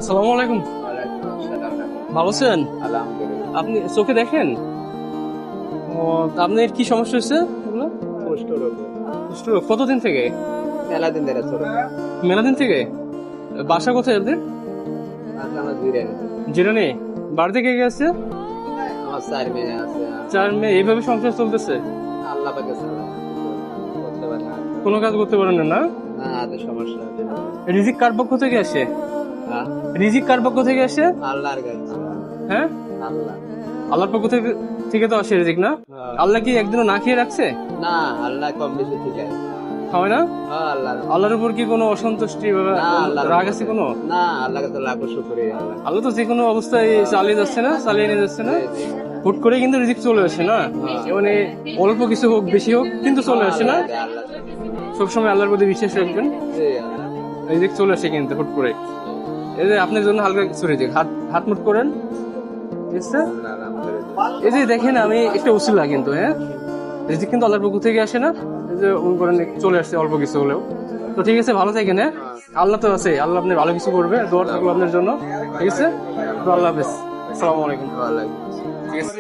আসসালামু আলাইকুম। ভালো আছেন? আলহামদুলিল্লাহ। আপনি চোখে দেখেন? ও, তা আপনার কি সমস্যা হয়েছে এগুলো? Stroke কতদিন থেকে? মেলা দিন ধরে ছোট মেলা দিন থেকে? বাসা কোথায় আপনাদের? আজকে আমার বিরিয়ানি জিরানি। বাড়িতে কে কে আছে? আমার 4 মেয়ে আছে। 4 মেয়ে। এইভাবে সংসার চলতেছে? আল্লাহ পাকে সালাম করতে পারে না। কোনো কাজ করতে পারেন না? না হাতে সমস্যা আছে। রিজিক কার পক্ষ থেকে আসে? হ্যাঁ, রিজিক কার পক্ষ থেকে আসে? আল্লাহর কাছে। হ্যাঁ, আল্লাহ আল্লাহর পক্ষ থেকে থেকে তো আসে রিজিক, না? হ্যাঁ। আল্লাহ কি একদিনও না খেয়ে রাখছে? না, আল্লাহ কম বেশি ঠিক আছে। হয় না? হ্যাঁ, আল্লাহ আল্লাহর উপর কি কোনো অসন্তুষ্টি বা না, আল্লাহর রাগ আছে কোনো? না, আল্লাহর কাছে লাখ শুকরিয়া। আল্লাহ আল্লাহ তো যে কোনো অবস্থায় চালিয়ে যাচ্ছে না, চালিয়ে নিয়ে যাচ্ছে না? হুট করে কিন্তু রিজিক চলে আসে না, মানে অল্প কিছু হোক বেশি হোক কিন্তু চলে আসে না। আল্লাহ সবসময় আল্লাহর প্রতি বিশ্বাস রাখবেন, জি, আল্লাহ। রিজিক চলে আসে কিন্তু হুট করে। এই যে আপনার জন্য হালকা কিছু রিজিক, হাত হাত মুট করেন, ঠিক আছে? আলহামদুলিল্লাহ। এই যে দেখেন আমি একটা উসিলা কিন্তু, হ্যাঁ, রিজিক কিন্তু আল্লাহর পক্ষ থেকে আসে না। এই যে মনে করেন চলে আসছে অল্প কিছু হলেও। তো ঠিক আছে, ভালো থাকেন, হ্যাঁ। আল্লাহ তো আছে, আল্লাহ আপনি ভালো কিছু করবে, দোয়া থাকলো আপনার জন্য, ঠিক আছে? তো আল্লাহ হাফেজ, আসসালামু আলাইকুম। ওয়ালাইকুম আসসালাম। ঠিক আছে।